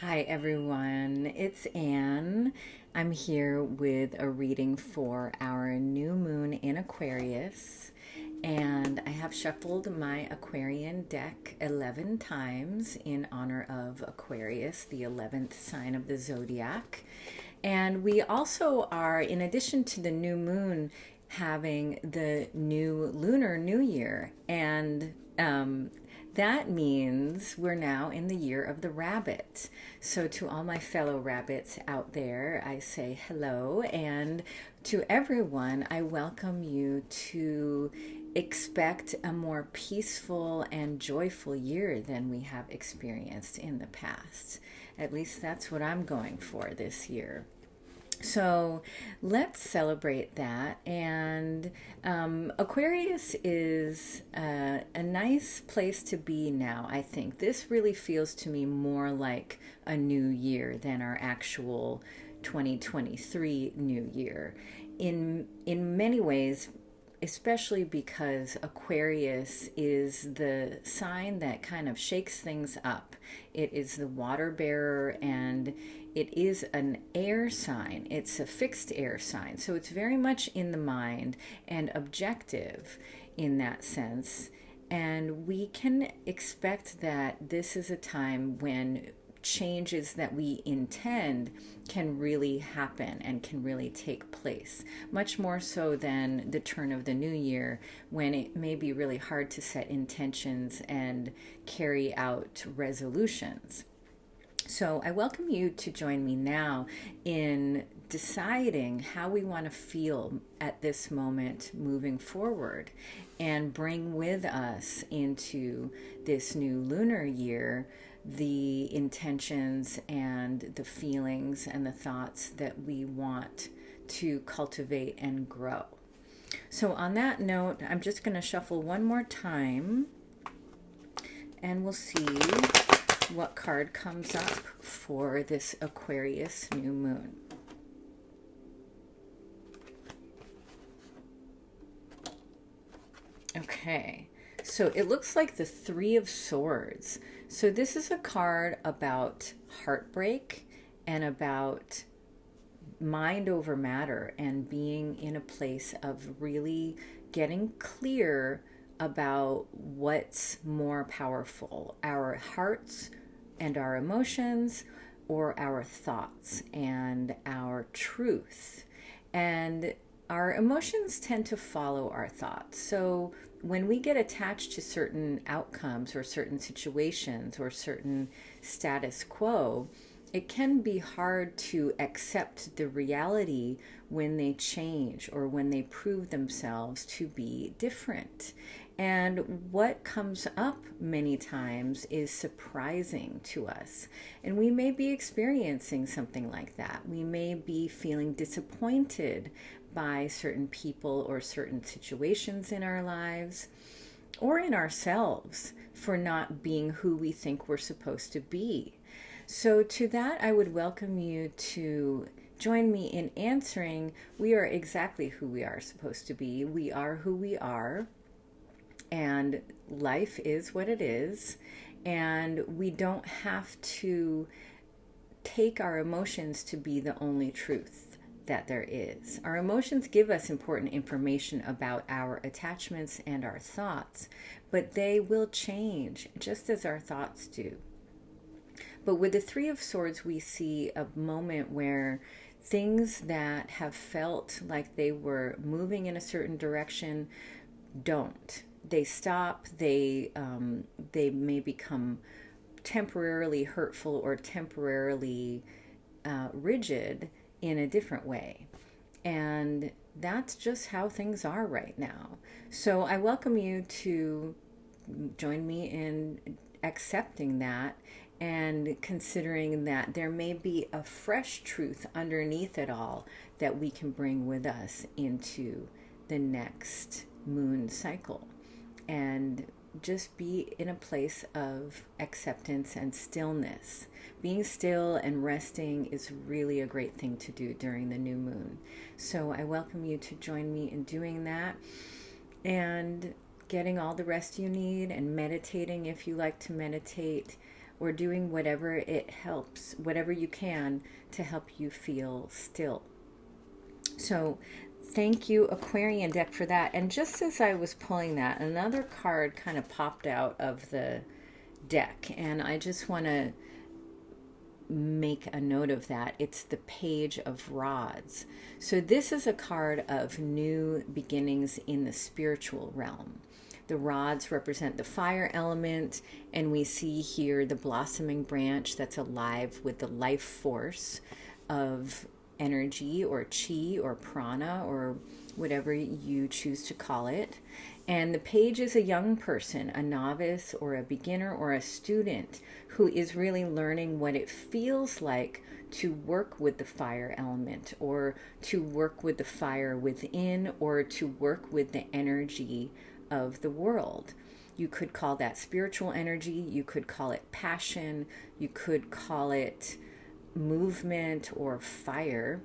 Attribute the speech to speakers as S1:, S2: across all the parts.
S1: Hi everyone, it's Anne. I'm here with a reading for our new moon in Aquarius, and I have shuffled my Aquarian deck 11 times in honor of Aquarius, the 11th sign of the zodiac. And we also are, in addition to the new moon, having the new lunar new year. And that means we're now in the year of the rabbit. So, to all my fellow rabbits out there, I say hello. And to everyone, I welcome you to expect a more peaceful and joyful year than we have experienced in the past. At least that's what I'm going for this year. So let's celebrate that. And Aquarius is a nice place to be now, I think. This really feels to me more like a new year than our actual 2023 new year. In many ways, especially because Aquarius is the sign that kind of shakes things up. It is the water bearer and it is an air sign. It's a fixed air sign. So it's very much in the mind and objective in that sense. And we can expect that this is a time when changes that we intend can really happen and can really take place, much more so than the turn of the new year, when it may be really hard to set intentions and carry out resolutions. So I welcome you to join me now in deciding how we want to feel at this moment moving forward, and bring with us into this new lunar year the intentions and the feelings and the thoughts that we want to cultivate and grow. So on that note, I'm just going to shuffle one more time and we'll see what card comes up for this Aquarius new moon. Okay, so it looks like the Three of Swords. So this is a card about heartbreak and about mind over matter and being in a place of really getting clear about what's more powerful, our hearts and our emotions, or our thoughts and our truth. And our emotions tend to follow our thoughts. So when we get attached to certain outcomes or certain situations or certain status quo, it can be hard to accept the reality when they change or when they prove themselves to be different. And what comes up many times is surprising to us. And we may be experiencing something like that. We may be feeling disappointed by certain people or certain situations in our lives, or in ourselves, for not being who we think we're supposed to be. So to that, I would welcome you to join me in answering, we are exactly who we are supposed to be. We are who we are, and life is what it is, and we don't have to take our emotions to be the only truth that there is. Our emotions give us important information about our attachments and our thoughts, but they will change just as our thoughts do. But with the Three of Swords, we see a moment where things that have felt like they were moving in a certain direction don't. They stop. They may become temporarily hurtful or temporarily rigid in a different way. And that's just how things are right now. So I welcome you to join me in accepting that and considering that there may be a fresh truth underneath it all that we can bring with us into the next moon cycle. And just be in a place of acceptance and stillness. Being still and resting is really a great thing to do during the new moon. So I welcome you to join me in doing that and getting all the rest you need, and meditating if you like to meditate, or doing whatever it helps, whatever you can to help you feel still. So thank you, Aquarian deck, for that. And just as I was pulling that, another card kind of popped out of the deck, and I just want to make a note of that. It's the Page of Rods. So this is a card of new beginnings in the spiritual realm. The rods represent the fire element, and we see here the blossoming branch that's alive with the life force of energy or chi or prana or whatever you choose to call it. And the page is a young person, a novice or a beginner or a student who is really learning what it feels like to work with the fire element, or to work with the fire within, or to work with the energy of the world. You could call that spiritual energy, you could call it passion, you could call it movement or fire.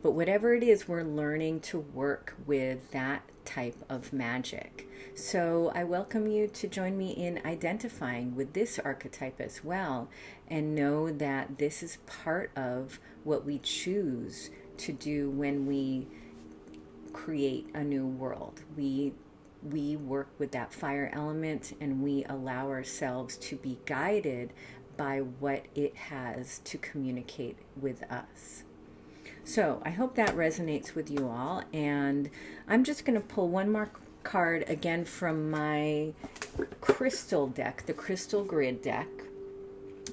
S1: But whatever it is, we're learning to work with that type of magic. So I welcome you to join me in identifying with this archetype as well, and know that this is part of what we choose to do when we create a new world. We work with that fire element, and we allow ourselves to be guided by what it has to communicate with us. So I hope that resonates with you all, and I'm just going to pull one more card again from my crystal deck, the Crystal Grid deck.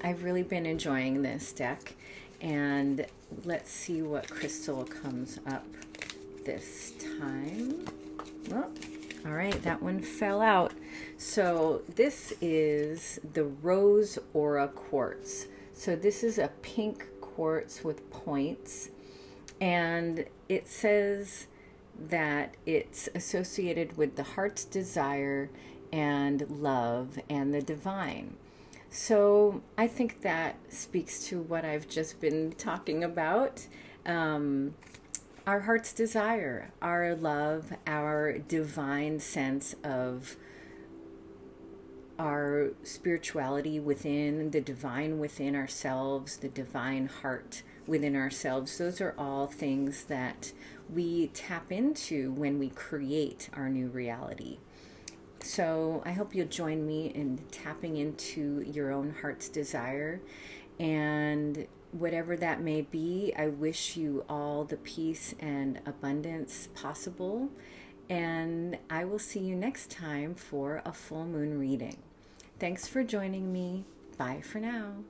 S1: I've really been enjoying this deck, and let's see what crystal comes up this time. Oh, all right, that one fell out. So this is the Rose Aura Quartz. So this is a pink quartz with points, and it says that it's associated with the heart's desire and love and the divine. So I think that speaks to what I've just been talking about. Our heart's desire, our love, our divine sense of our spirituality within, the divine within ourselves, the divine heart within ourselves. Those are all things that we tap into when we create our new reality. So I hope you'll join me in tapping into your own heart's desire, and whatever that may be, I wish you all the peace and abundance possible. And I will see you next time for a full moon reading. Thanks for joining me. Bye for now.